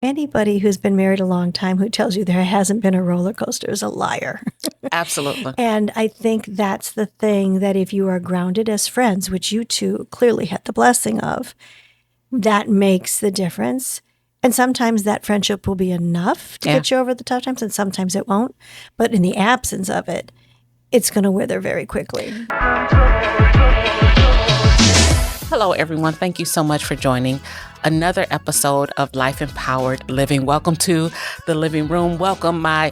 anybody who's been married a long time who tells you there hasn't been a roller coaster is a liar. Absolutely. And I think that's the thing, that if you are grounded as friends, which you two clearly had the blessing of, that makes the difference. And sometimes that friendship will be enough to get you over the tough times, and sometimes it won't. But in the absence of it, it's going to wither very quickly. Hello, everyone. Thank you so much for joining another episode of Life Empowered Living. Welcome to the living room. Welcome my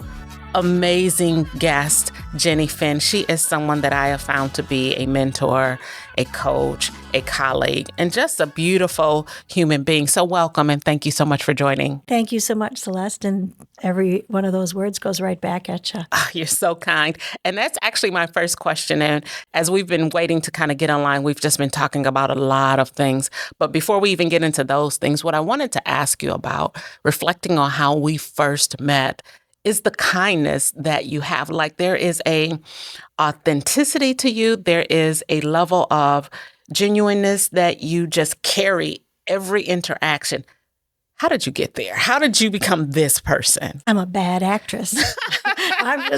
amazing guest, Ginny Finn. She is someone that I have found to be a mentor, a coach, a colleague, and just a beautiful human being. So welcome, and thank you so much for joining. Thank you so much, Celeste. And every one of those words goes right back at you. Oh, you're so kind. And that's actually my first question. And as we've been waiting to kind of get online, we've just been talking about a lot of things. But before we even get into those things, what I wanted to ask you about, reflecting on how we first met, is the kindness that you have. Like, there is a authenticity to you. There is a level of genuineness that you just carry every interaction. How did you get there? How did you become this person? I'm a bad actress. I'm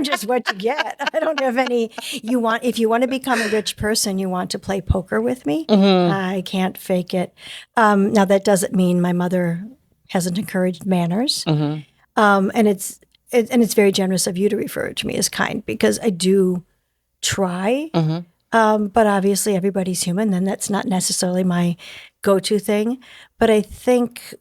just what you get. I don't have any. If you want to become a rich person, you want to play poker with me. Mm-hmm. I can't fake it. Now that doesn't mean my mother hasn't encouraged manners. Mm-hmm. And it's very generous of you to refer to me as kind, because I do try. Mm-hmm. But obviously everybody's human, and that's not necessarily my go-to thing. But I think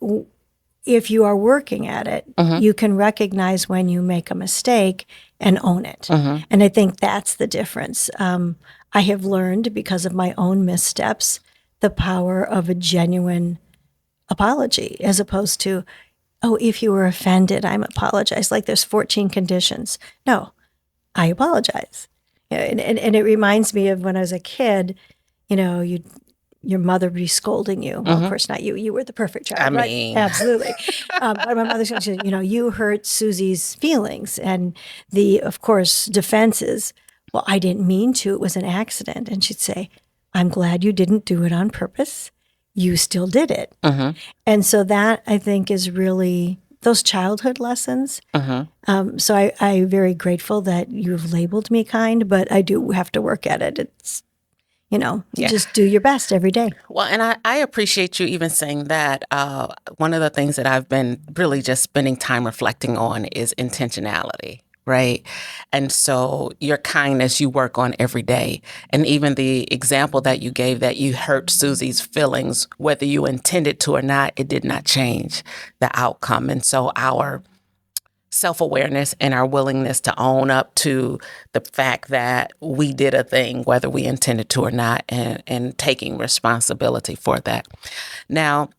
if you are working at it, mm-hmm. you can recognize when you make a mistake and own it. Mm-hmm. And I think that's the difference. I have learned, because of my own missteps, the power of a genuine apology, as opposed to, oh, if you were offended, I'm apologize. Like there's 14 conditions. No, I apologize. And it reminds me of when I was a kid, your mother would be scolding you. Well, of course not you. You were the perfect child, right? Absolutely. But my mother said, you hurt Susie's feelings. And of course, defense is, well, I didn't mean to. It was an accident. And she'd say, I'm glad you didn't do it on purpose. You still did it. Mm-hmm. And so that, I think, is really those childhood lessons. Mm-hmm. So I'm very grateful that you've labeled me kind, but I do have to work at it. It's, just do your best every day. Well, and I appreciate you even saying that. One of the things that I've been really just spending time reflecting on is intentionality. Right. And so your kindness, you work on every day. And even the example that you gave, that you hurt Susie's feelings, whether you intended to or not, it did not change the outcome. And so our self-awareness and our willingness to own up to the fact that we did a thing, whether we intended to or not, and taking responsibility for that. Now,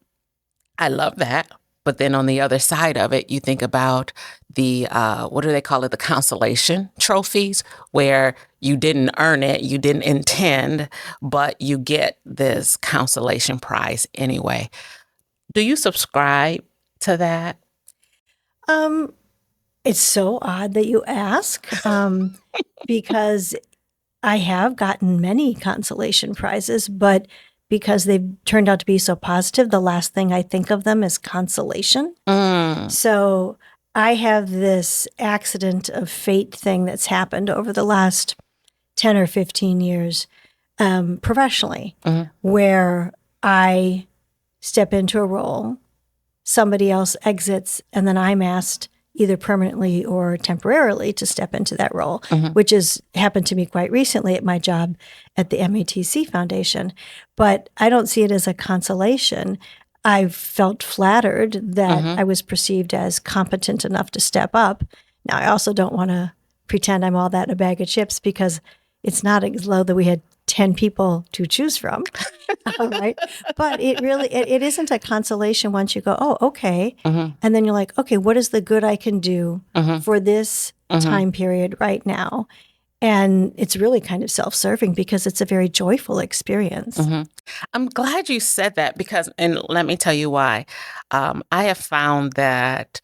I love that. But then on the other side of it, you think about the, what do they call it? The consolation trophies, where you didn't earn it, you didn't intend, but you get this consolation prize anyway. Do you subscribe to that? It's so odd that you ask, because I have gotten many consolation prizes, but because they've turned out to be so positive, the last thing I think of them is consolation. So I have this accident of fate thing that's happened over the last 10 or 15 years professionally, where I step into a role, somebody else exits, and then I'm asked either permanently or temporarily to step into that role, which has happened to me quite recently at my job at the MATC Foundation. But I don't see it as a consolation. I've felt flattered that I was perceived as competent enough to step up. Now, I also don't want to pretend I'm all that in a bag of chips, because it's not as though that we had 10 people to choose from, right? But it really, it isn't a consolation once you go, oh, okay. And then you're like, okay, what is the good I can do for this time period right now? And it's really kind of self-serving, because it's a very joyful experience. I'm glad you said that, because, and let me tell you why. I have found that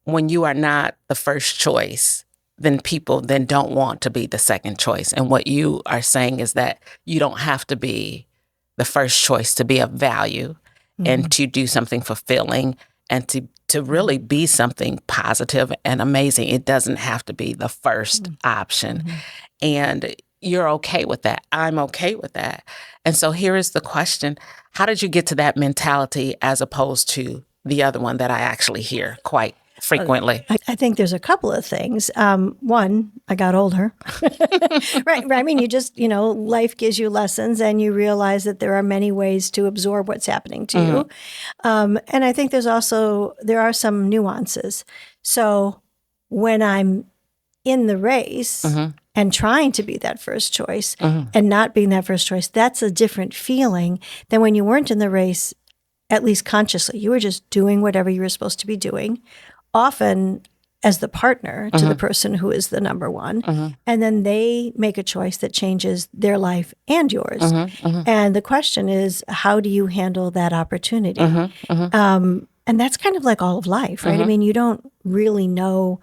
when you are not the first choice, then people then don't want to be the second choice. And what you are saying is that you don't have to be the first choice to be of value. and to do something fulfilling and to really be something positive and amazing. It doesn't have to be the first option. And you're okay with that. I'm okay with that. And so here is the question. How did you get to that mentality as opposed to the other one that I actually hear quite frequently? I think there's a couple of things. One, I got older. Right. I mean, you just, life gives you lessons and you realize that there are many ways to absorb what's happening to you. And I think there are some nuances. So when I'm in the race and trying to be that first choice and not being that first choice, that's a different feeling than when you weren't in the race, at least consciously. You were just doing whatever you were supposed to be doing, often as the partner to the person who is the number one. And then they make a choice that changes their life and yours. And the question is, how do you handle that opportunity? And that's kind of like all of life, right? I mean, you don't really know.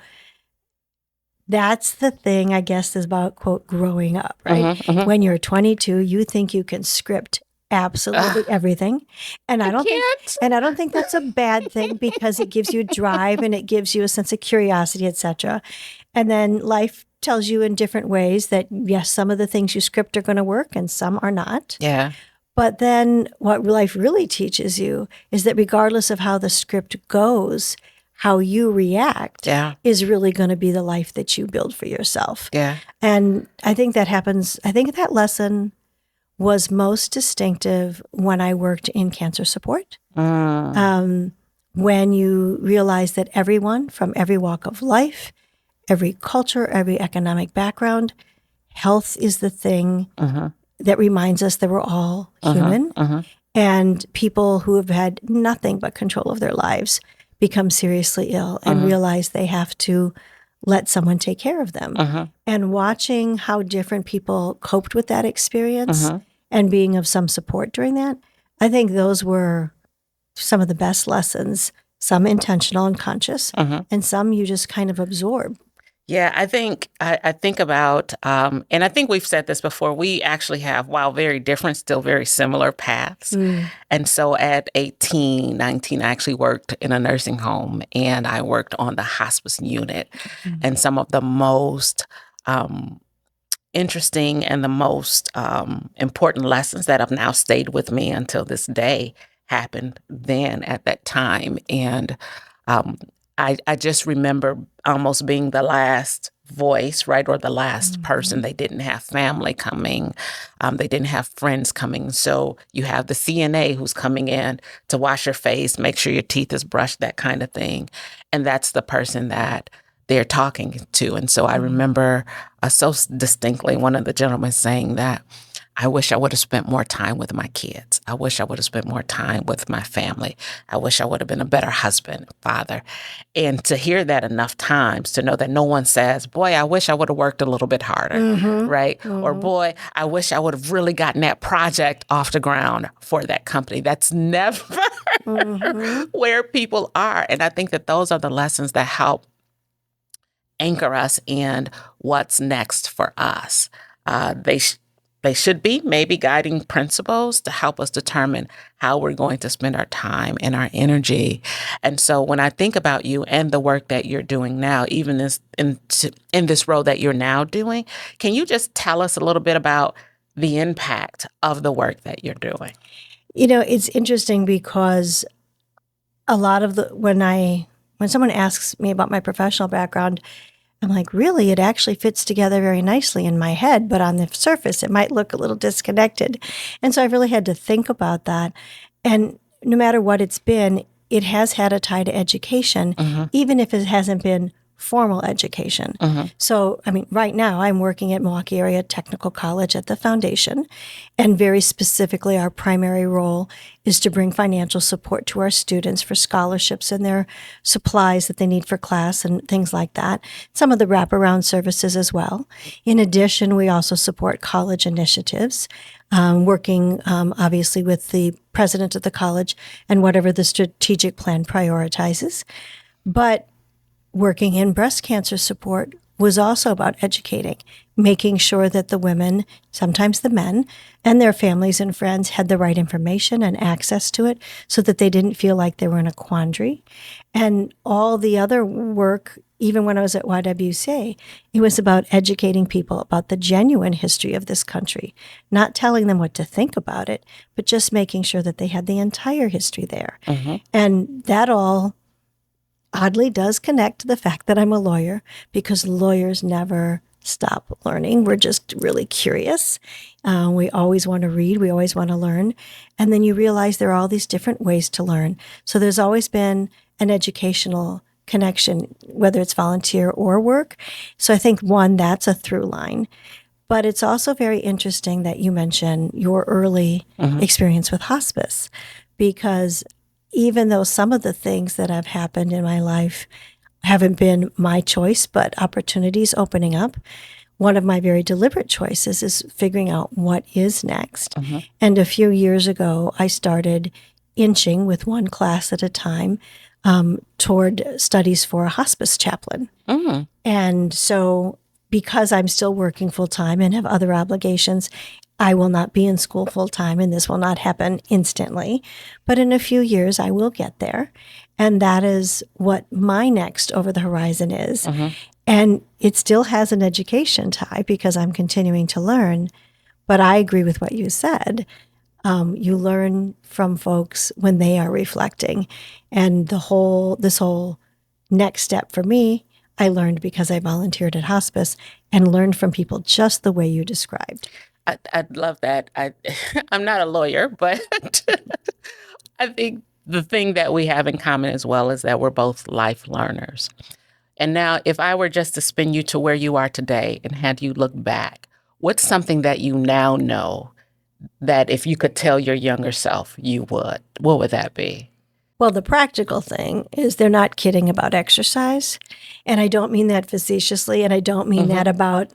That's the thing, I guess, is about, quote, growing up, right? When you're 22, you think you can script absolutely everything. And I don't think that's a bad thing because it gives you drive and it gives you a sense of curiosity, etc. And then life tells you in different ways that, yes, some of the things you script are going to work and some are not. Yeah. But then what life really teaches you is that regardless of how the script goes, how you react is really going to be the life that you build for yourself. Yeah. And I think that happens. I think that lesson was most distinctive when I worked in cancer support. When you realize that everyone from every walk of life, every culture, every economic background, health is the thing that reminds us that we're all human. And people who have had nothing but control of their lives become seriously ill and realize they have to let someone take care of them. And watching how different people coped with that experience and being of some support during that, I think those were some of the best lessons, some intentional and conscious, and some you just kind of absorb. Yeah, I think about, and I think we've said this before, we actually have, while very different, still very similar paths. And so at 18, 19, I actually worked in a nursing home and I worked on the hospice unit. And some of the most interesting and the most important lessons that have now stayed with me until this day happened then at that time. And I just remember almost being the last voice, right, or the last person. They didn't have family coming. They didn't have friends coming. So you have the CNA who's coming in to wash your face, make sure your teeth is brushed, that kind of thing. And that's the person that they're talking to. And so I remember so distinctly one of the gentlemen saying that, I wish I would have spent more time with my kids. I wish I would have spent more time with my family. I wish I would have been a better husband, father. And to hear that enough times, to know that no one says, boy, I wish I would have worked a little bit harder, right? Or boy, I wish I would have really gotten that project off the ground for that company. That's never where people are. And I think that those are the lessons that help anchor us in what's next for us. They should be maybe guiding principles to help us determine how we're going to spend our time and our energy. And so when I think about you and the work that you're doing now, even in this role that you're now doing, can you just tell us a little bit about the impact of the work that you're doing? It's interesting because a lot of when someone asks me about my professional background, I'm like, really, it actually fits together very nicely in my head, but on the surface, it might look a little disconnected. And so I've really had to think about that. And no matter what it's been, it has had a tie to education, even if it hasn't been formal education. So, right now I'm working at Milwaukee Area Technical College at the foundation. And very specifically, our primary role is to bring financial support to our students for scholarships and their supplies that they need for class and things like that. Some of the wraparound services as well. In addition, we also support college initiatives, working obviously with the president of the college and whatever the strategic plan prioritizes. But working in breast cancer support was also about educating making sure that the women, sometimes the men, and their families and friends had the right information and access to it so that they didn't feel like they were in a quandary. And all the other work, even when I was at YWCA, it was about educating people about the genuine history of this country, not telling them what to think about it, but just making sure that they had the entire history there. And that all oddly does connect to the fact that I'm a lawyer, because lawyers never stop learning. We're just really curious. We always want to read. We always want to learn. And then you realize there are all these different ways to learn. So there's always been an educational connection, whether it's volunteer or work. So I think, one, that's a through line. But it's also very interesting that you mention your early experience with hospice, because even though some of the things that have happened in my life haven't been my choice, but opportunities opening up, one of my very deliberate choices is figuring out what is next. And a few years ago, I started inching with one class at a time toward studies for a hospice chaplain. And so because I'm still working full time and have other obligations, I will not be in school full time, and this will not happen instantly. But in a few years, I will get there. And that is what my next over the horizon is. And it still has an education tie because I'm continuing to learn. But I agree with what you said. You learn from folks when they are reflecting. And this whole next step for me, I learned because I volunteered at hospice and learned from people just the way you described. I love that. I'm not a lawyer, but I think the thing that we have in common as well is that we're both life learners. And now, if I were just to spin you to where you are today and had you look back, what's something that you now know that if you could tell your younger self, you would? What would that be? Well, the practical thing is they're not kidding about exercise. And I don't mean that facetiously, and I don't mean that about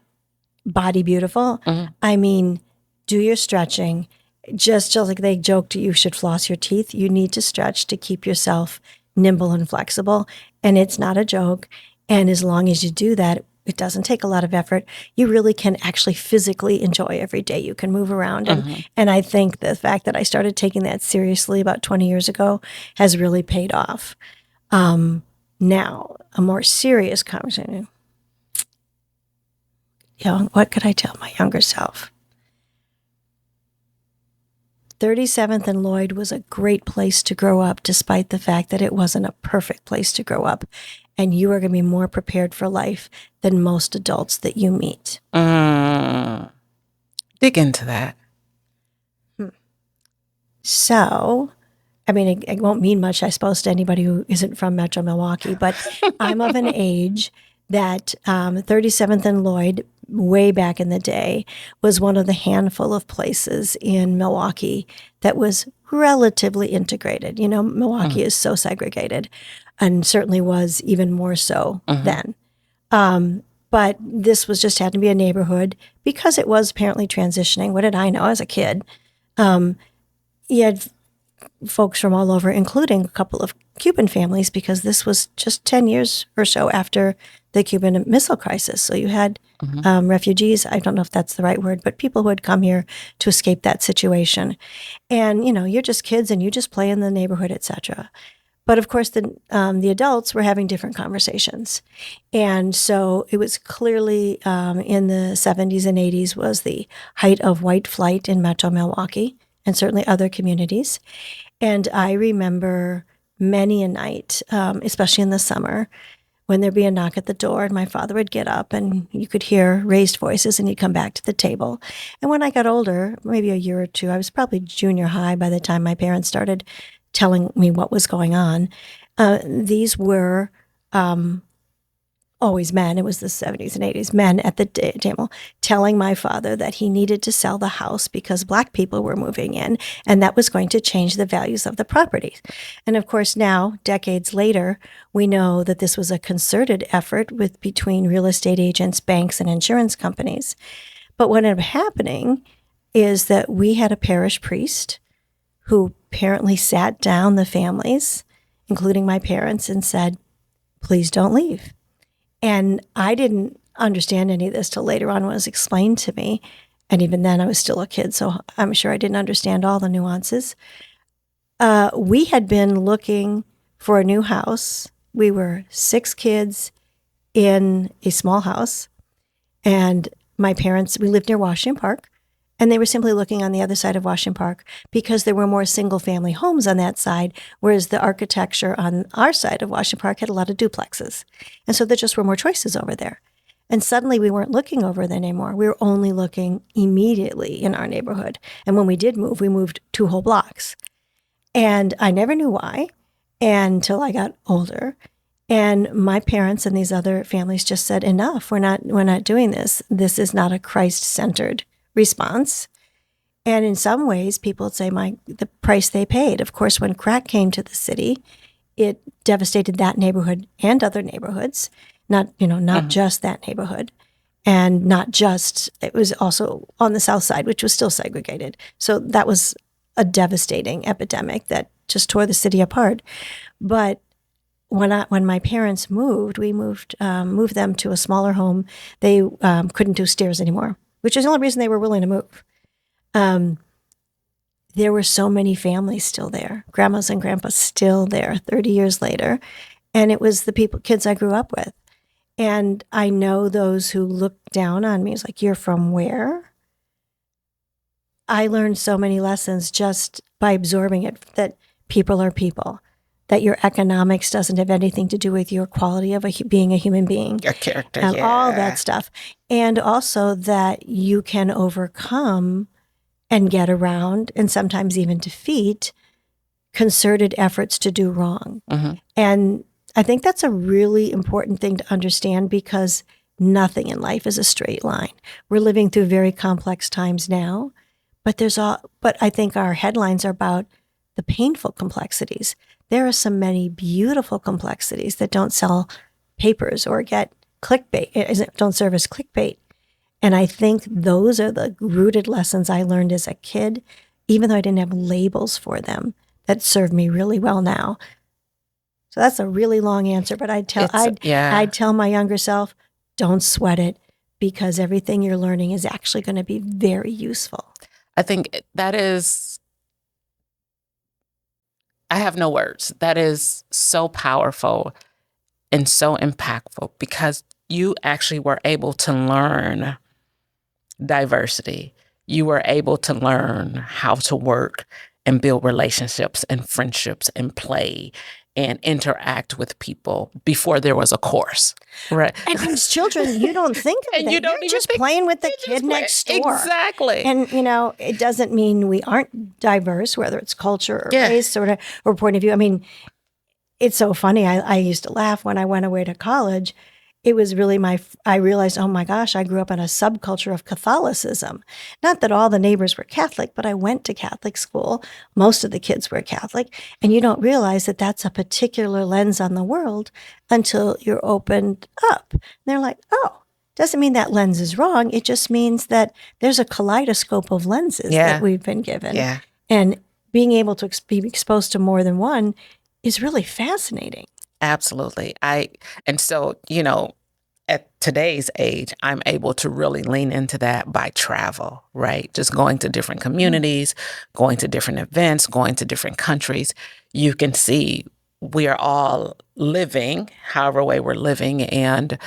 body beautiful. I mean, do your stretching. Just like they joked you should floss your teeth, you need to stretch to keep yourself nimble and flexible. And it's not a joke. And as long as you do that, it doesn't take a lot of effort. You really can actually physically enjoy every day. You can move around. And I think the fact that I started taking that seriously about 20 years ago has really paid off. Now, a more serious conversation. What could I tell my younger self? 37th and Lloyd was a great place to grow up, despite the fact that it wasn't a perfect place to grow up. And you are going to be more prepared for life than most adults that you meet. Dig into that. So, I mean, it won't mean much, I suppose, to anybody who isn't from Metro Milwaukee, but I'm of an age that 37th and Lloyd, way back in the day, was one of the handful of places in Milwaukee that was relatively integrated. You know, Milwaukee is so segregated, and certainly was even more so then. But this was just had to be a neighborhood because it was apparently transitioning. What did I know as a kid? You had folks from all over, including a couple of Cuban families, because this was just 10 years or so after the Cuban Missile Crisis. So you had refugees, I don't know if that's the right word, but people who had come here to escape that situation. And, you know, you're just kids and you just play in the neighborhood, etc. But of course, the adults were having different conversations. And so it was clearly in the 70s and 80s was the height of white flight in Metro Milwaukee and certainly other communities. And I remember many a night, especially in the summer, when there'd be a knock at the door and my father would get up and you could hear raised voices and he'd come back to the table. And when I got older, maybe a year or two, I was probably junior high by the time my parents started telling me what was going on. These were always men. It was the 70s and 80s, men at the table telling my father that he needed to sell the house because Black people were moving in, and that was going to change the values of the property. And of course, now, decades later, we know that this was a concerted effort between real estate agents, banks, and insurance companies. But what ended up happening is that we had a parish priest who apparently sat down the families, including my parents, and said, "Please don't leave." And I didn't understand any of this till later on when it was explained to me. And even then I was still a kid, so I'm sure I didn't understand all the nuances. We had been looking for a new house. We were 6 kids in a small house. And my parents, we lived near Washington Park, and they were simply looking on the other side of Washington Park because there were more single-family homes on that side, whereas the architecture on our side of Washington Park had a lot of duplexes. And so there just were more choices over there. And suddenly we weren't looking over there anymore. We were only looking immediately in our neighborhood. And when we did move, we moved 2 whole blocks. And I never knew why until I got older. And my parents and these other families just said, enough, we're not doing this. This is not a Christ-centered response. And in some ways, people would say the price they paid. Of course, when crack came to the city, it devastated that neighborhood and other neighborhoods, not just that neighborhood. And it was also on the south side, which was still segregated. So that was a devastating epidemic that just tore the city apart. But when my parents moved, we moved them to a smaller home. They couldn't do stairs anymore, which is the only reason they were willing to move. There were so many families still there, grandmas and grandpas still there 30 years later. And it was the kids I grew up with. And I know those who looked down on me. It's like, you're from where? I learned so many lessons just by absorbing it, that people are people, that your economics doesn't have anything to do with your quality of being a human being. Your character, all that stuff. And also that you can overcome and get around and sometimes even defeat concerted efforts to do wrong. Mm-hmm. And I think that's a really important thing to understand, because nothing in life is a straight line. We're living through very complex times now, but I think our headlines are about the painful complexities. There are so many beautiful complexities that don't sell papers or get clickbait, don't serve as clickbait. And I think those are the rooted lessons I learned as a kid, even though I didn't have labels for them, that serve me really well now. So that's a really long answer, but I'd tell my younger self, don't sweat it, because everything you're learning is actually going to be very useful. I think I have no words. That is so powerful and so impactful, because you actually were able to learn diversity. You were able to learn how to work and build relationships and friendships and play and interact with people before there was a course, right? And as children, you don't think of that. You're just playing with the kid next door. Exactly. And, it doesn't mean we aren't diverse, whether it's culture or race or point of view. I mean, it's so funny. I used to laugh when I went away to college. It was really I realized, oh my gosh, I grew up in a subculture of Catholicism. Not that all the neighbors were Catholic, but I went to Catholic school. Most of the kids were Catholic. And you don't realize that that's a particular lens on the world until you're opened up. And they're like, oh, doesn't mean that lens is wrong. It just means that there's a kaleidoscope of lenses that we've been given. Yeah. And being able to be exposed to more than one is really fascinating. Absolutely. And so, at today's age, I'm able to really lean into that by travel, right? Just going to different communities, going to different events, going to different countries. You can see we are all living however way we're living, and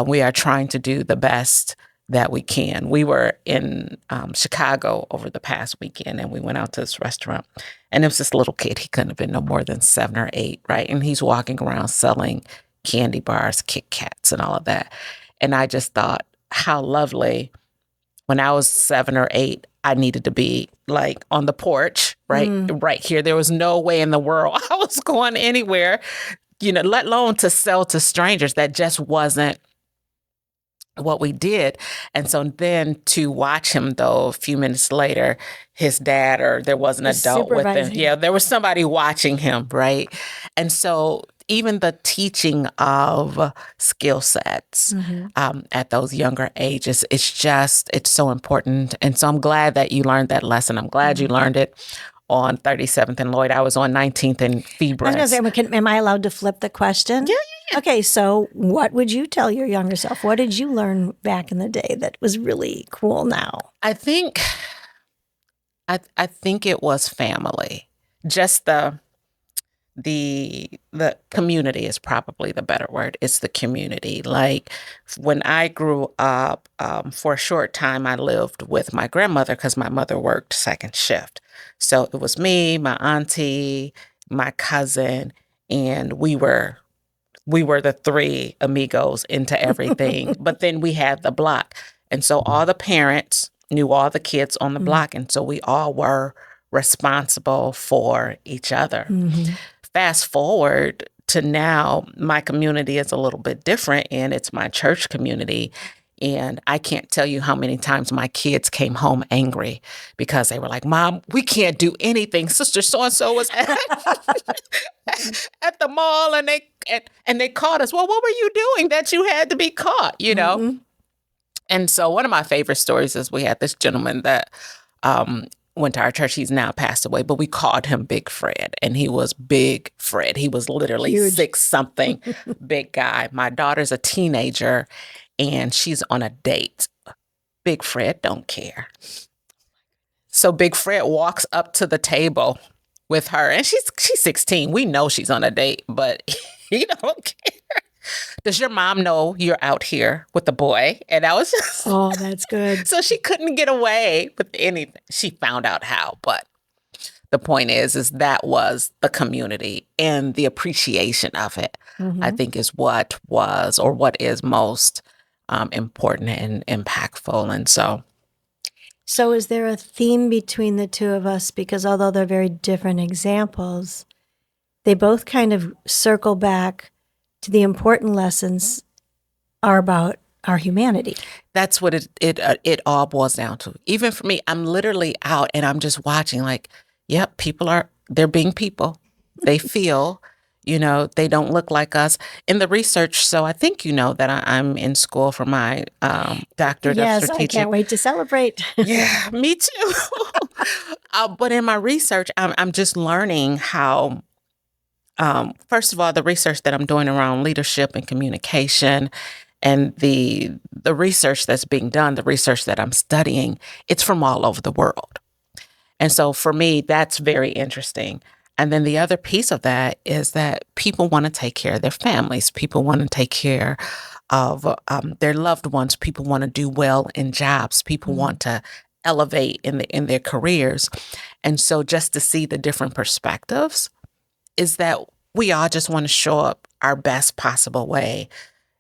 we are trying to do the best that we can. We were in Chicago over the past weekend, and we went out to this restaurant, and it was this little kid. He couldn't have been no more than 7 or 8, right? And he's walking around selling candy bars, Kit Kats, and all of that. And I just thought, how lovely. When I was 7 or 8, I needed to be like on the porch, right? Right here. There was no way in the world I was going anywhere, let alone to sell to strangers. That just wasn't what we did. And so then to watch him, though, a few minutes later, his dad, or there was an adult with him. Yeah, there was somebody watching him, right? And so even the teaching of skill sets at those younger ages, it's so important. And so I'm glad that you learned that lesson. I'm glad you learned it on 37th and Lloyd. I was on 19th and Febres. I was going to say, am I allowed to flip the question? Yeah. Okay, so what would you tell your younger self? What did you learn back in the day that was really cool now? I think it was family. Just the community is probably the better word. It's the community. Like when I grew up, for a short time, I lived with my grandmother because my mother worked second shift. So it was me, my auntie, my cousin, and we were the three amigos into everything. But then we had the block. And so all the parents knew all the kids on the block. And so we all were responsible for each other. Fast forward to now, my community is a little bit different, and it's my church community. And I can't tell you how many times my kids came home angry because they were like, Mom, we can't do anything. Sister so-and-so was at the mall and they caught us. Well, what were you doing that you had to be caught, you know? And so one of my favorite stories is we had this gentleman that went to our church. He's now passed away, but we called him Big Fred, and he was Big Fred. He was literally Huge. 6-something, big guy. My daughter's a teenager, and she's on a date. Big Fred don't care. So Big Fred walks up to the table with her, and she's 16. We know she's on a date, but he don't care. Does your mom know you're out here with the boy? And I was just... Oh, that's good. So she couldn't get away with anything. She found out how, but the point is that was the community and the appreciation of it, I think is what was or what is most important and impactful. And so is there a theme between the two of us? Because although they're very different examples, they both kind of circle back to the important lessons are about our humanity. That's what it all boils down to. Even for me, I'm literally out and I'm just watching like, yep, they're being people. They feel, they don't look like us. In the research, so I think you know that I'm in school for my doctorate of strategic. Yes, I can't wait to celebrate. Yeah, me too. But in my research, I'm just learning how, first of all, the research that I'm doing around leadership and communication and the research that's being done, the research that I'm studying, it's from all over the world. And so for me, that's very interesting. And then the other piece of that is that people want to take care of their families. People want to take care of their loved ones. People want to do well in jobs. People want to elevate in their careers. And so just to see the different perspectives is that we all just want to show up our best possible way.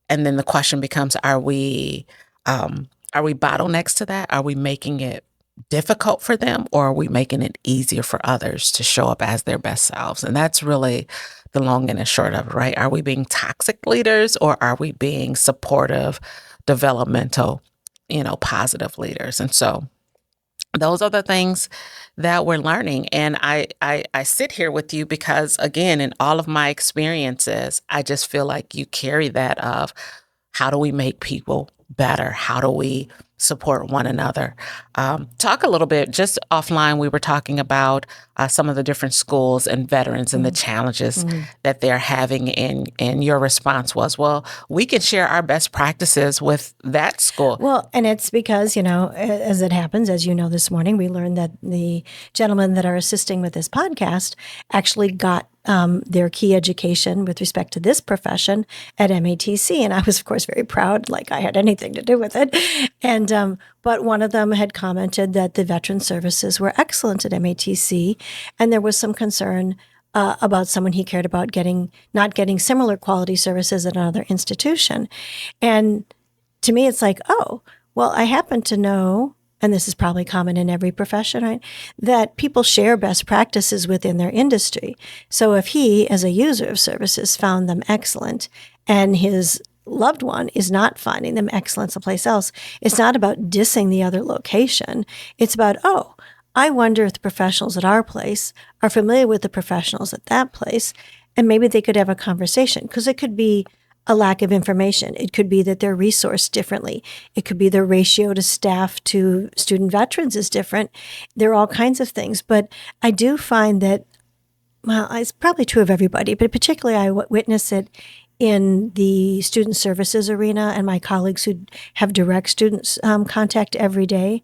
And then the question becomes, are we bottlenecks to that? Are we making it difficult for them, or are we making it easier for others to show up as their best selves? And that's really the long and the short of it, right? Are we being toxic leaders, or are we being supportive, developmental, positive leaders? And so those are the things that we're learning. And I sit here with you because, again, in all of my experiences, I just feel like you carry that of how do we make people better? How do we support one another? Talk a little bit, just offline, we were talking about some of the different schools and veterans and the challenges that they're having. And your response was, well, we can share our best practices with that school. Well, and it's because, as it happens, as you know, this morning, we learned that the gentlemen that are assisting with this podcast actually got their key education with respect to this profession at MATC. And I was, of course, very proud, like I had anything to do with it. And but one of them had commented that the veteran services were excellent at MATC, and there was some concern about someone he cared about not getting similar quality services at another institution. And to me, it's like, oh, well, I happen to know, and this is probably common in every profession, right, that people share best practices within their industry. So if he, as a user of services, found them excellent, and his loved one is not finding them excellent someplace else, it's not about dissing the other location. It's about, oh, I wonder if the professionals at our place are familiar with the professionals at that place, and maybe they could have a conversation, because it could be a lack of information. It could be that they're resourced differently. It could be the ratio to staff to student veterans is different. There are all kinds of things. But I do find that, well, it's probably true of everybody, but particularly I witness it in the student services arena and my colleagues who have direct students contact every day,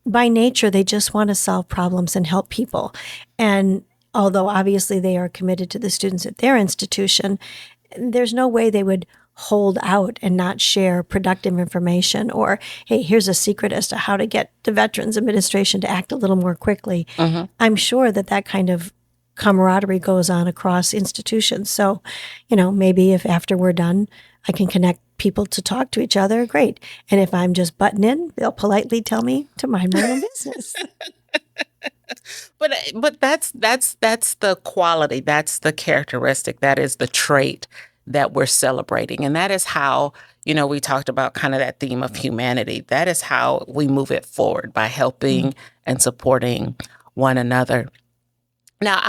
by nature, they just want to solve problems and help people. And although obviously they are committed to the students at their institution, there's no way they would hold out and not share productive information or, hey, here's a secret as to how to get the Veterans Administration to act a little more quickly. I'm sure that kind of camaraderie goes on across institutions. So, maybe if after we're done, I can connect people to talk to each other, great. And if I'm just butting in, they'll politely tell me to mind my own business. But that's the quality, that's the characteristic, that is the trait that we're celebrating. And that is how, we talked about kind of that theme of humanity. That is how we move it forward, by helping and supporting one another. Now,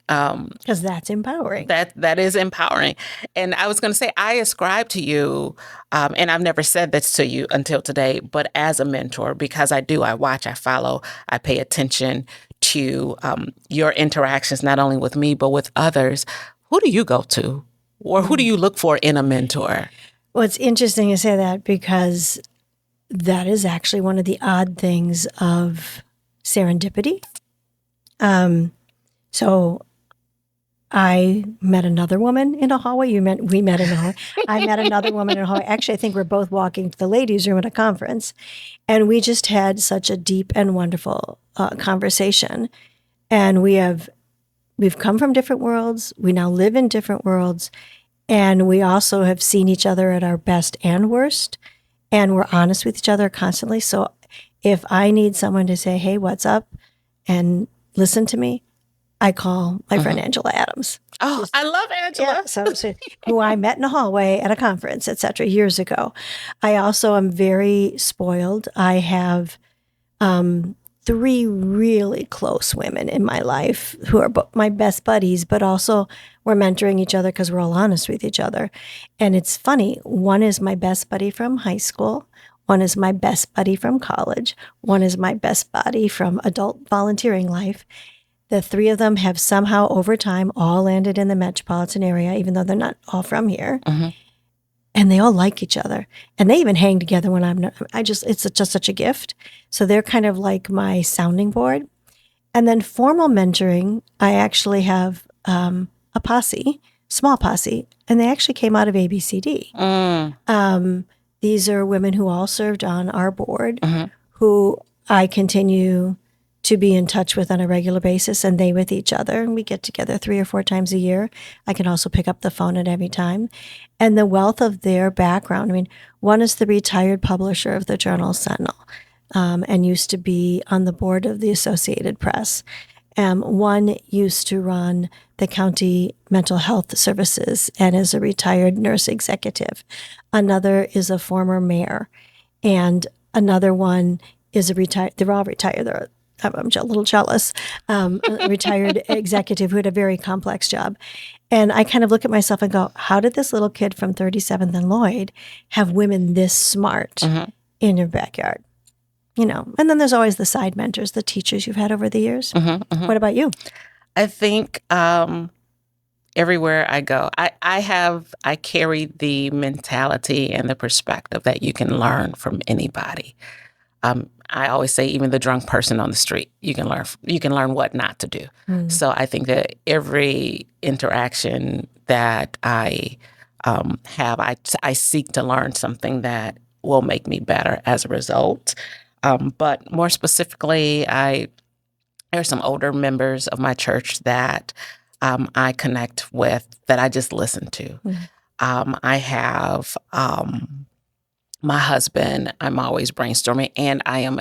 because that's empowering. That is empowering. And I was going to say, I ascribe to you, and I've never said this to you until today, but as a mentor, because I watch, I follow, I pay attention to your interactions, not only with me, but with others. Who do you go to, or who do you look for in a mentor? Well, it's interesting to say that, because that is actually one of the odd things of serendipity. So I met another woman in a hallway. We met in a hallway. I met another woman in a hallway. Actually, I think we're both walking to the ladies' room at a conference, and we just had such a deep and wonderful conversation. And we've come from different worlds. We now live in different worlds, and we also have seen each other at our best and worst, and we're honest with each other constantly. So if I need someone to say, "Hey, what's up?" and listen to me, I call my friend Angela Adams. Oh, I love Angela. Yeah, so who I met in a hallway at a conference, et cetera, years ago. I also am very spoiled. I have 3 really close women in my life who are my best buddies, but also we're mentoring each other because we're all honest with each other. And it's funny. One is my best buddy from high school. One is my best buddy from college. One is my best buddy from adult volunteering life. The 3 of them have somehow over time all landed in the metropolitan area, even though they're not all from here. And they all like each other. And they even hang together when it's just such a gift. So they're kind of like my sounding board. And then formal mentoring, I actually have a posse, small posse, and they actually came out of ABCD. These are women who all served on our board, who I continue to be in touch with on a regular basis, and they with each other. And we get together 3 or 4 times a year. I can also pick up the phone at any time. And the wealth of their background. I mean, one is the retired publisher of the Journal Sentinel, and used to be on the board of the Associated Press. One used to run the county mental health services and is a retired nurse executive. Another is a former mayor. And another one is they're all retired. I'm a little jealous, a retired executive who had a very complex job. And I kind of look at myself and go, how did this little kid from 37th and Lloyd have women this smart in your backyard? And then there's always the side mentors, the teachers you've had over the years. What about you? I think everywhere I go, I carry the mentality and the perspective that you can learn from anybody. I always say, even the drunk person on the street, you can learn what not to do. So I think that every interaction that I have, I seek to learn something that will make me better as a result. But more specifically, there are some older members of my church that I connect with, that I just listen to. I have my husband. I'm always brainstorming, and I'm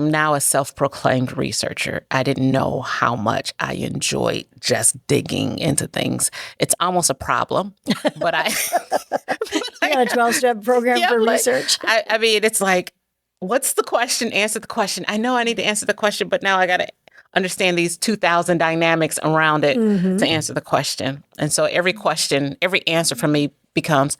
now a self-proclaimed researcher. I didn't know how much I enjoyed just digging into things. It's almost a problem, but You got a 12-step program for research. I mean, it's like, what's the question? Answer the question. I know I need to answer the question, but now I got to understand these 2,000 dynamics around it to answer the question. And so every answer from me becomes,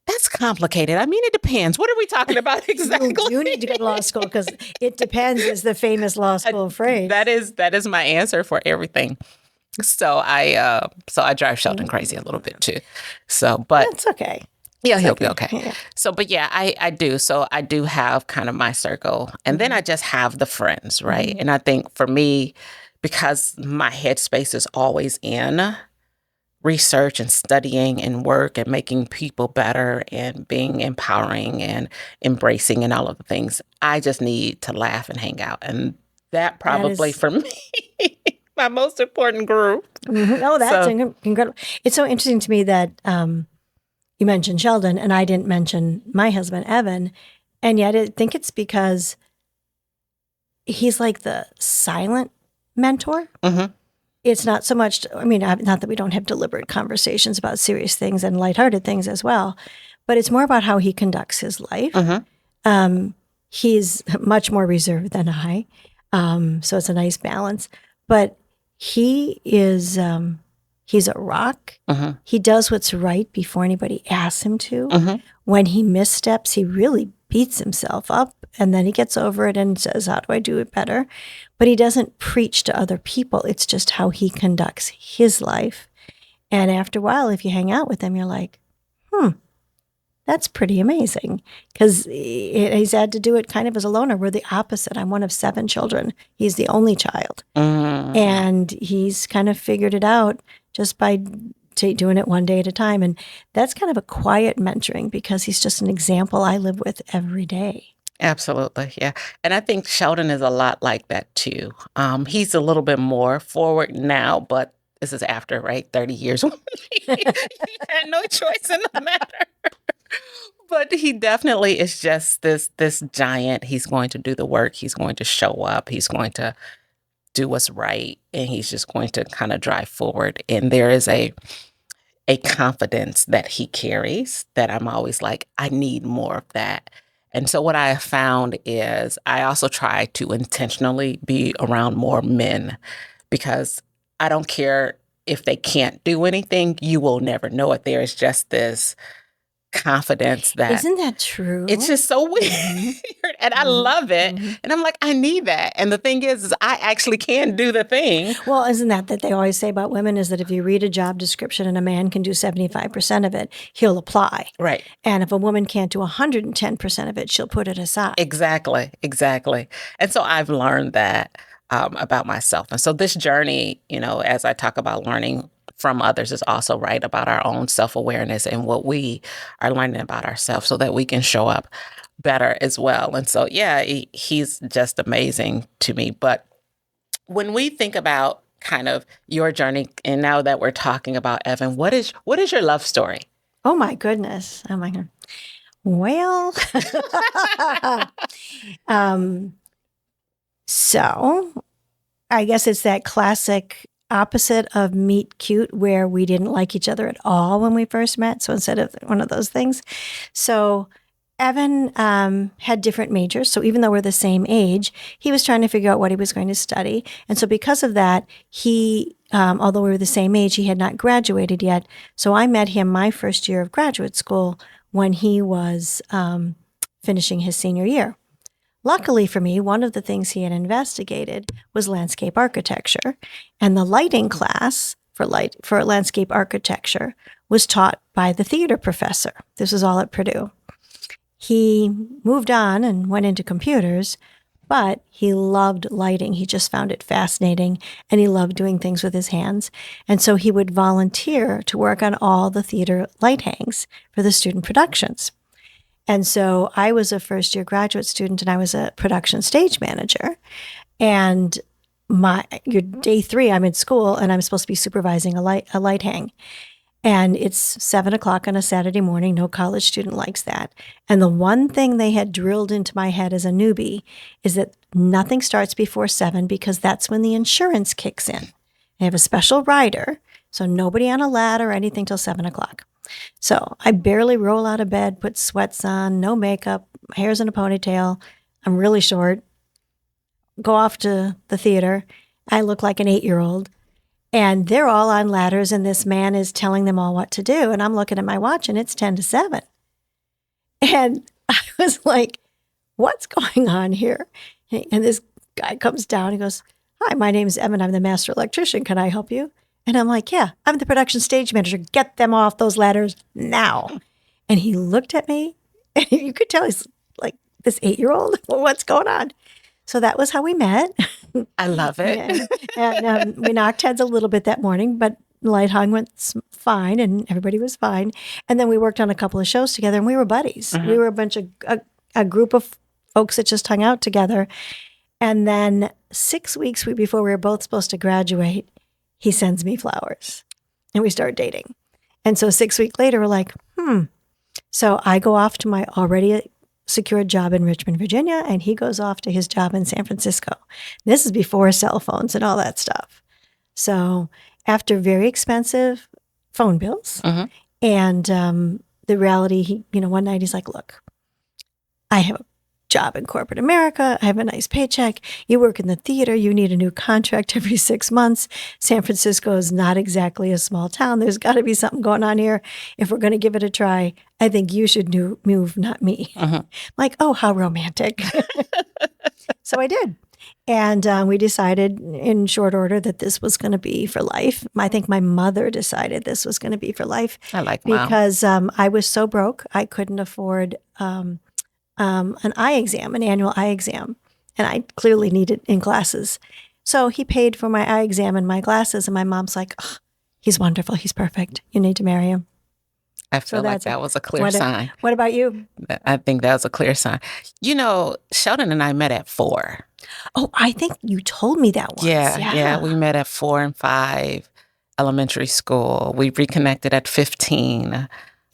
that's complicated. I mean, it depends. What are we talking about exactly? You need to go to law school, because it depends is the famous law school phrase. That is my answer for everything. So I drive Sheldon crazy a little bit too. So, but That's okay. yeah, It's he'll be okay. Yeah. So, but yeah, I do. So I do have kind of my circle. And then I just have the friends, right? And I think for me, because my headspace is always in research and studying and work and making people better and being empowering and embracing and all of the things, I just need to laugh and hang out. And that probably for me, my most important group. Oh, that's incredible. It's so interesting to me that you mentioned Sheldon and I didn't mention my husband, Evan. And yet I think it's because he's like the silent mentor. Mm-hmm. It's not so much, not that we don't have deliberate conversations about serious things and lighthearted things as well, but it's more about how he conducts his life. Mm-hmm. He's much more reserved than I. So it's a nice balance. But he is, he's a rock. Mm-hmm. He does what's right before anybody asks him to. Mm-hmm. When he missteps, he really beats himself up and then he gets over it and says, how do I do it better? But he doesn't preach to other people. It's just how he conducts his life. And after a while, if you hang out with him, you're like, that's pretty amazing. Because he's had to do it kind of as a loner. We're the opposite. I'm one of 7 children. He's the only child. Mm-hmm. And he's kind of figured it out just by doing it one day at a time. And that's kind of a quiet mentoring because he's just an example I live with every day. Absolutely. Yeah. And I think Sheldon is a lot like that too. He's a little bit more forward now, but this is after, right? 30 years. He had no choice in the matter. But he definitely is just this giant. He's going to do the work. He's going to show up. He's going to do what's right. And he's just going to kind of drive forward. And there is a confidence that he carries that I'm always like, I need more of that. And so what I have found is I also try to intentionally be around more men because I don't care if they can't do anything, you will never know it. There is just this confidence that isn't that true? It's just so weird. And I love it. And I'm like, I need that. And the thing is I actually can do the thing. Well, isn't that they always say about women is that if you read a job description and a man can do 75% of it, he'll apply. Right. And if a woman can't do 110% of it, she'll put it aside. Exactly. And so I've learned that about myself. And so this journey, as I talk about learning from others is also right about our own self-awareness and what we are learning about ourselves so that we can show up better as well. And so, yeah, he's just amazing to me. But when we think about kind of your journey, and now that we're talking about Evan, what is your love story? Oh, my goodness. Oh, my God. Well, so I guess it's that classic opposite of meet cute where we didn't like each other at all when we first met. So instead of one of those things. So Evan had different majors. So even though we're the same age, he was trying to figure out what he was going to study. And so because of that, he, although we were the same age, he had not graduated yet. So I met him my first year of graduate school when he was finishing his senior year. Luckily for me, one of the things he had investigated was landscape architecture, and the lighting class for landscape architecture was taught by the theater professor. This was all at Purdue. He moved on and went into computers, but he loved lighting. He just found it fascinating, and he loved doing things with his hands. And so he would volunteer to work on all the theater light hangs for the student productions. And so I was a first-year graduate student, and I was a production stage manager. And day 3, I'm in school, and I'm supposed to be supervising a light hang. And it's 7:00 on a Saturday morning. No college student likes that. And the one thing they had drilled into my head as a newbie is that nothing starts before 7 because that's when the insurance kicks in. They have a special rider, so nobody on a ladder or anything till 7:00. So I barely roll out of bed, put sweats on, no makeup, my hair's in a ponytail. I'm really short. Go off to the theater. I look like an 8-year-old. And they're all on ladders, and this man is telling them all what to do. And I'm looking at my watch, and it's 10 to 7. And I was like, what's going on here? And this guy comes down and goes, hi, my name is Evan. I'm the master electrician. Can I help you? And I'm like, yeah, I'm the production stage manager. Get them off those ladders now. And he looked at me, and you could tell he's like, this 8-year-old, what's going on? So that was how we met. I love it. And we knocked heads a little bit that morning, but light hung went fine, and everybody was fine. And then we worked on a couple of shows together, and we were buddies. We were a group of folks that just hung out together. And then 6 weeks before we were both supposed to graduate, he sends me flowers, and we start dating. And so 6 weeks later, we're like, So I go off to my already secured job in Richmond, Virginia, and he goes off to his job in San Francisco. This is before cell phones and all that stuff. So after very expensive phone bills and the reality, one night he's like, look, I have a job in corporate America. I have a nice paycheck. You work in the theater. You need a new contract every 6 months. San Francisco is not exactly a small town. There's got to be something going on here. If we're going to give it a try, I think you should move, not me. Like, oh, how romantic. So I did. And we decided in short order that this was going to be for life. I think my mother decided this was going to be for life. I like Mom. Because I was so broke, I couldn't afford an eye exam, an annual eye exam. And I clearly needed in glasses. So he paid for my eye exam and my glasses. And my mom's like, oh, he's wonderful. He's perfect. You need to marry him. I feel like that was a clear sign. What about you? I think that was a clear sign. Sheldon and I met at 4. Oh, I think you told me that once. Yeah. We met at 4 and 5 elementary school. We reconnected at 15.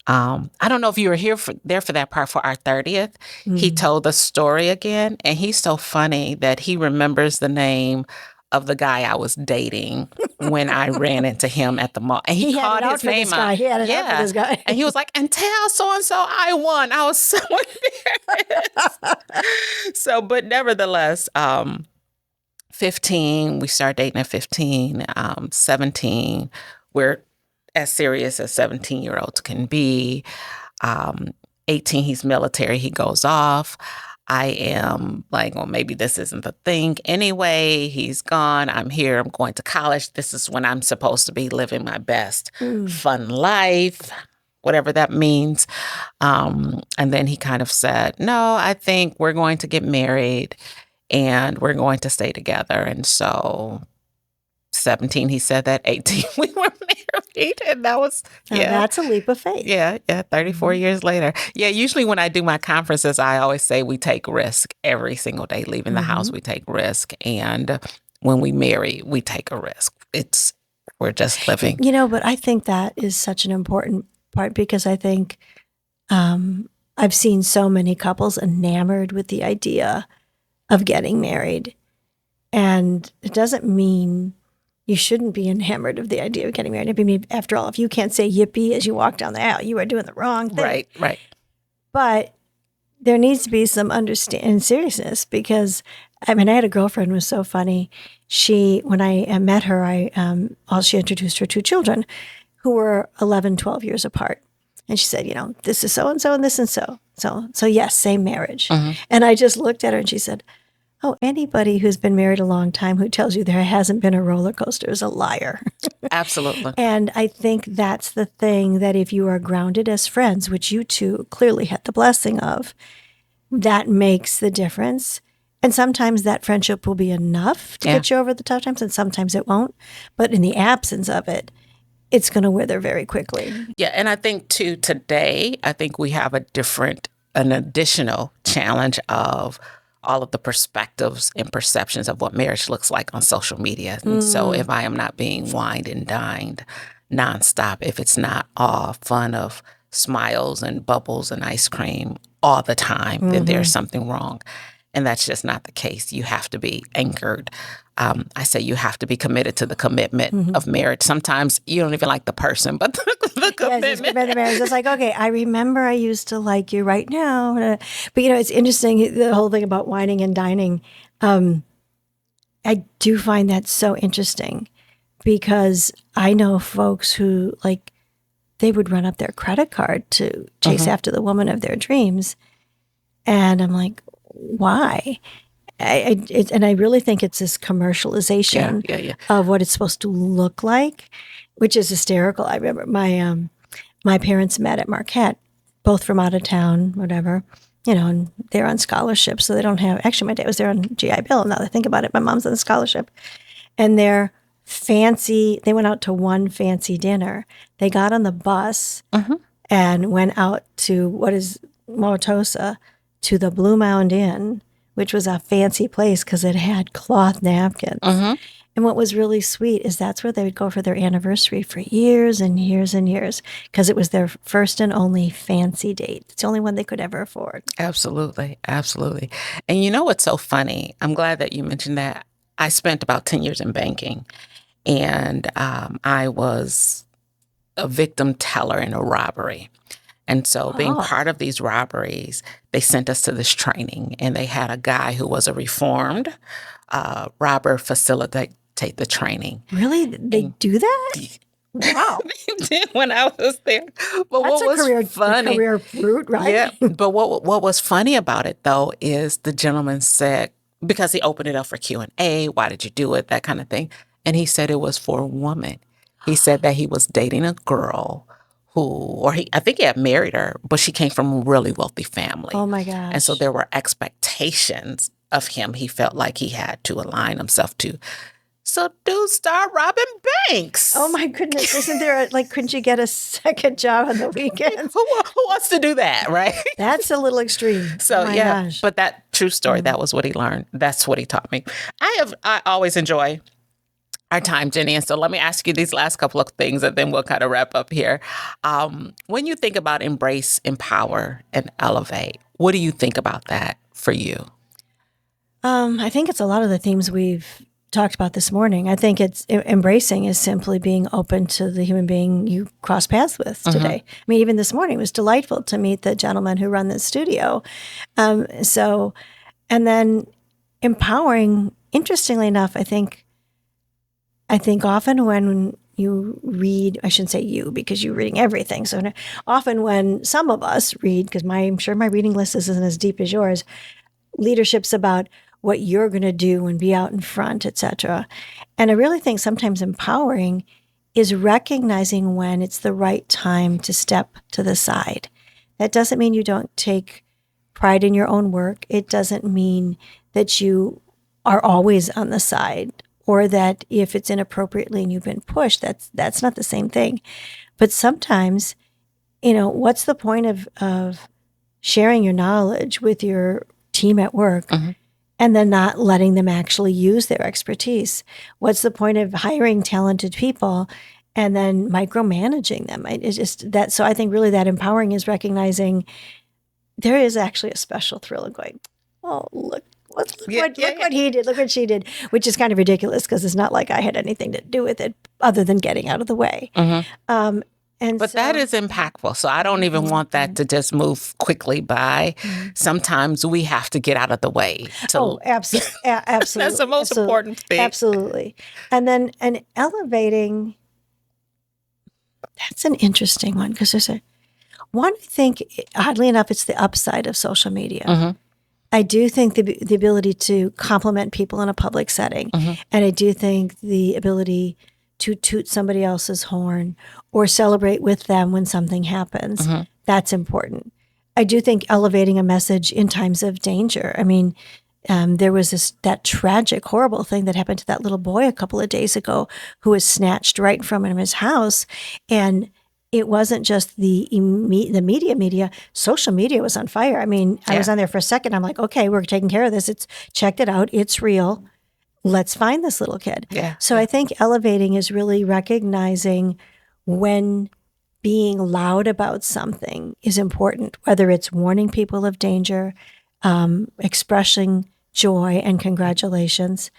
I don't know if you were there for that part for our 30th. He told the story again, and he's so funny that he remembers the name of the guy I was dating when I ran into him at the mall. And he called his name out. He had it out for this guy. And he was like, and tell so-and-so I won. I was so embarrassed. But nevertheless, 15, we started dating at 15. 17, we're as serious as 17-year-olds can be. 18, he's military. He goes off. I am like, well, maybe this isn't the thing anyway. He's gone. I'm here. I'm going to college. This is when I'm supposed to be living my best fun life, whatever that means. And then he kind of said, no, I think we're going to get married and we're going to stay together. And so 17, he said that. 18, we were married. And that was, that's a leap of faith. Yeah, 34 years later. Yeah, usually when I do my conferences, I always say we take risk every single day. Leaving the house, we take risk. And when we marry, we take a risk. We're just living. But I think that is such an important part because I think I've seen so many couples enamored with the idea of getting married. And it doesn't mean you shouldn't be enamored of the idea of getting married. I mean, after all, if you can't say yippee as you walk down the aisle, you are doing the wrong thing. Right. But there needs to be some understanding and seriousness because, I had a girlfriend who was so funny. When I met her, she introduced her 2 children who were 11, 12 years apart. And she said, this is so-and-so and this and so. So yes, same marriage. And I just looked at her and she said, oh, anybody who's been married a long time who tells you there hasn't been a roller coaster is a liar. Absolutely. And I think that's the thing that if you are grounded as friends, which you two clearly had the blessing of, that makes the difference. And sometimes that friendship will be enough to get you over the tough times, and sometimes it won't. But in the absence of it, it's going to wither very quickly. Yeah, and I think, too, today, I think we have an additional challenge of all of the perspectives and perceptions of what marriage looks like on social media. And so if I am not being wined and dined nonstop, if it's not all fun of smiles and bubbles and ice cream all the time, then there's something wrong. And that's just not the case. You have to be anchored. I say you have to be committed to the commitment of marriage. Sometimes you don't even like the person, but the commitment. Yes, it's committed to marriage. It's like, okay, I remember I used to like you right now. But, it's interesting, the whole thing about whining and dining. I do find that so interesting because I know folks who, they would run up their credit card to chase after the woman of their dreams. And I'm like, why? and I really think it's this commercialization of what it's supposed to look like, which is hysterical. I remember my parents met at Marquette, both from out of town, whatever, and they're on scholarship, so they don't have. Actually, my dad was there on GI Bill. Now that I think about it, my mom's on a scholarship, and they're fancy. They went out to one fancy dinner. They got on the bus and went out to what is Wauwatosa, to the Blue Mound Inn, which was a fancy place because it had cloth napkins. And what was really sweet is that's where they would go for their anniversary for years and years and years, because it was their first and only fancy date. It's the only one they could ever afford. Absolutely. Absolutely. And you know what's so funny? I'm glad that you mentioned that. I spent about 10 years in banking, and I was a victim teller in a robbery. And so being part of these robberies, they sent us to this training, and they had a guy who was a reformed robber facilitate the training. Really? They do that? Wow. They did when I was there. But That's what was funny, career fruit, right? Yeah. But what was funny about it, though, is the gentleman said, because he opened it up for Q&A, why did you do it, that kind of thing. And he said it was for a woman. He said that he was dating a girl I think he had married her, but she came from a really wealthy family. Oh my gosh. And so there were expectations of him he felt like he had to align himself to. So dude started robbing banks. Oh my goodness. Isn't there couldn't you get a second job on the weekends? Who wants to do that, right? That's a little extreme. So Gosh. But that true story, that was what he learned. That's what he taught me. I always enjoy our time, Ginny. And so let me ask you these last couple of things, and then we'll kind of wrap up here. When you think about embrace, empower, and elevate, what do you think about that for you? I think it's a lot of the themes we've talked about this morning. I think it's embracing is simply being open to the human being you cross paths with today. I mean, even this morning it was delightful to meet the gentleman who run the studio. And then empowering, interestingly enough, I think often when you read, I shouldn't say you because you're reading everything. So often when some of us read, because I'm sure my reading list isn't as deep as yours, leadership's about what you're going to do and be out in front, et cetera. And I really think sometimes empowering is recognizing when it's the right time to step to the side. That doesn't mean you don't take pride in your own work. It doesn't mean that you are always on the side, or that if it's inappropriately and you've been pushed, that's not the same thing. But sometimes, what's the point of sharing your knowledge with your team at work and then not letting them actually use their expertise? What's the point of hiring talented people and then micromanaging them? It's just that. So I think really that empowering is recognizing there is actually a special thrill in going, oh, look what he did, look what she did, which is kind of ridiculous because it's not like I had anything to do with it other than getting out of the way. But that is impactful. So I don't even want that to just move quickly by. Sometimes we have to get out of the way. Absolutely. That's the most important thing. Absolutely. And elevating, that's an interesting one because I think, oddly enough, it's the upside of social media. I do think the ability to compliment people in a public setting, and I do think the ability to toot somebody else's horn or celebrate with them when something happens, that's important. I do think elevating a message in times of danger. I mean, there was that tragic, horrible thing that happened to that little boy a couple of days ago who was snatched right from his house, and it wasn't just the media. Social media was on fire. I mean, I was on there for a second. I'm like, okay, we're taking care of this. Checked it out. It's real. Let's find this little kid. So I think elevating is really recognizing when being loud about something is important, whether it's warning people of danger, expressing joy and congratulations.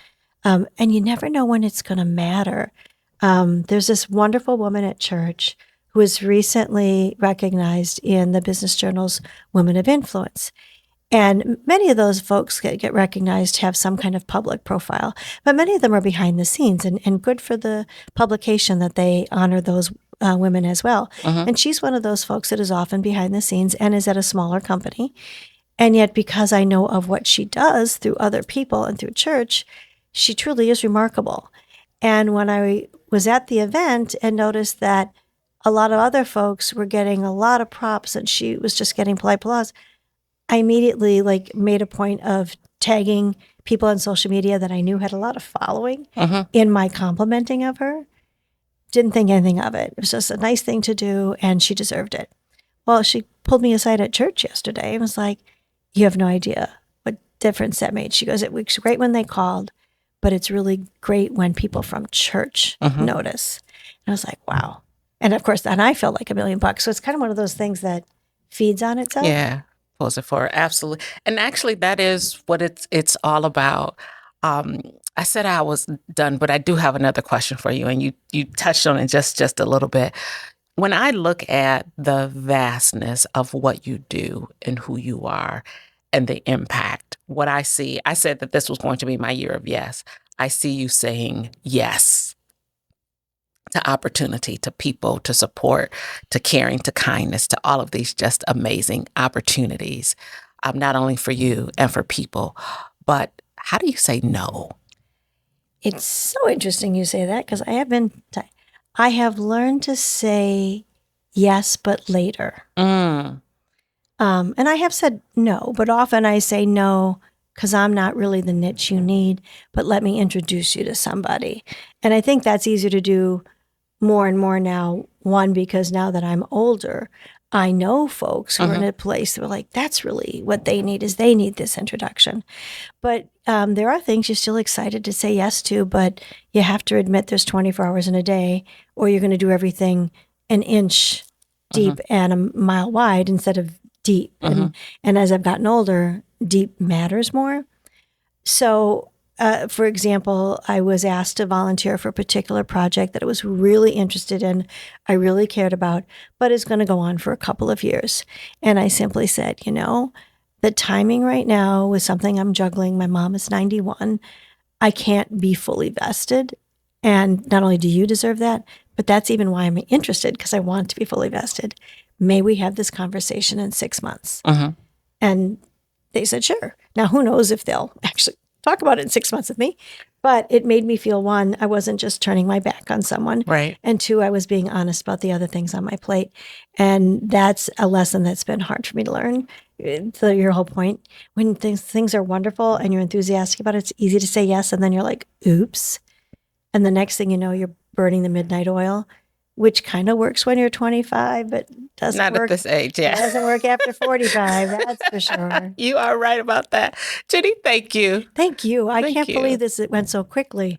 And you never know when it's going to matter. There's this wonderful woman at church who was recently recognized in the Business Journal's Women of Influence. And many of those folks get recognized have some kind of public profile, but many of them are behind the scenes, and good for the publication that they honor those women as well. And she's one of those folks that is often behind the scenes and is at a smaller company. And yet, because I know of what she does through other people and through church, she truly is remarkable. And when I was at the event and noticed that a lot of other folks were getting a lot of props and she was just getting polite applause, I immediately made a point of tagging people on social media that I knew had a lot of following in my complimenting of her. Didn't think anything of it. It was just a nice thing to do, and she deserved it. Well, she pulled me aside at church yesterday and was like, you have no idea what difference that made. She goes, it was great when they called, but it's really great when people from church notice. And I was like, wow. And of course, then I felt like $1 million. So it's kind of one of those things that feeds on itself. Yeah. Pulls it forward. Absolutely. And actually, that is what it's all about. I said I was done, but I do have another question for you. And you touched on it just a little bit. When I look at the vastness of what you do and who you are and the impact, what I see, I said that this was going to be my year of yes. I see you saying yes to opportunity, to people, to support, to caring, to kindness, to all of these just amazing opportunities, not only for you and for people, but how do you say no? It's so interesting you say that, because I have learned to say yes, but later. And I have said no, but often I say no because I'm not really the niche you need, but let me introduce you to somebody. And I think that's easier to do more and more now. One, because now that I'm older, I know folks who are in a place that are like, that's really what they need, is they need this introduction. But there are things you're still excited to say yes to, but you have to admit there's 24 hours in a day, or you're going to do everything an inch deep and a mile wide instead of deep. And as I've gotten older, deep matters more. So, for example, I was asked to volunteer for a particular project that I was really interested in, I really cared about, but it's going to go on for a couple of years. And I simply said, the timing right now with something I'm juggling, my mom is 91, I can't be fully vested. And not only do you deserve that, but that's even why I'm interested, because I want to be fully vested. May we have this conversation in 6 months? And they said, sure. Now, who knows if they'll actually talk about it in 6 months with me. But it made me feel, one, I wasn't just turning my back on someone. Right. And two, I was being honest about the other things on my plate. And that's a lesson that's been hard for me to learn. To your whole point, when things are wonderful and you're enthusiastic about it, it's easy to say yes. And then you're like, oops. And the next thing you know, you're burning the midnight oil, which kind of works when you're 25, but doesn't Not work. at this age, yeah. It doesn't work after 45, that's for sure. You are right about that. Ginny, thank you. Thank you. I can't you. believe it went so quickly.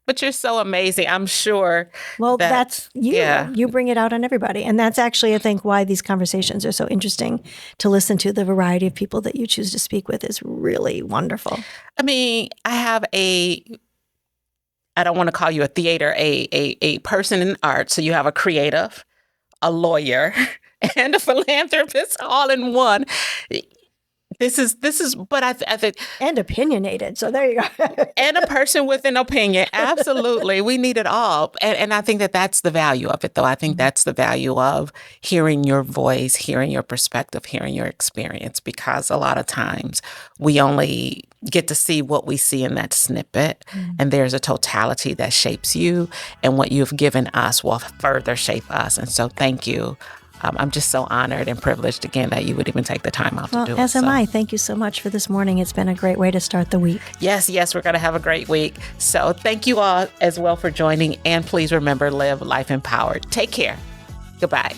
But you're so amazing. I'm sure. Well, that's you. Yeah. You bring it out on everybody. And that's actually, I think, why these conversations are so interesting to listen to. The variety of people that you choose to speak with is really wonderful. I mean, I have I don't want to call you a theater, a person in art. So you have a creative, a lawyer, and a philanthropist all in one. This is, but I think. And opinionated. So there you go. And a person with an opinion. Absolutely. We need it all. And I think that that's the value of it, though. I think that's the value of hearing your voice, hearing your perspective, hearing your experience, because a lot of times we only get to see what we see in that snippet. And there's a totality that shapes you, and what you've given us will further shape us. And so thank you. I'm just so honored and privileged again that you would even take the time out to do it. As am I. Thank you so much for this morning. It's been a great way to start the week. Yes, we're going to have a great week. So thank you all as well for joining. And please remember, live life empowered. Take care. Goodbye.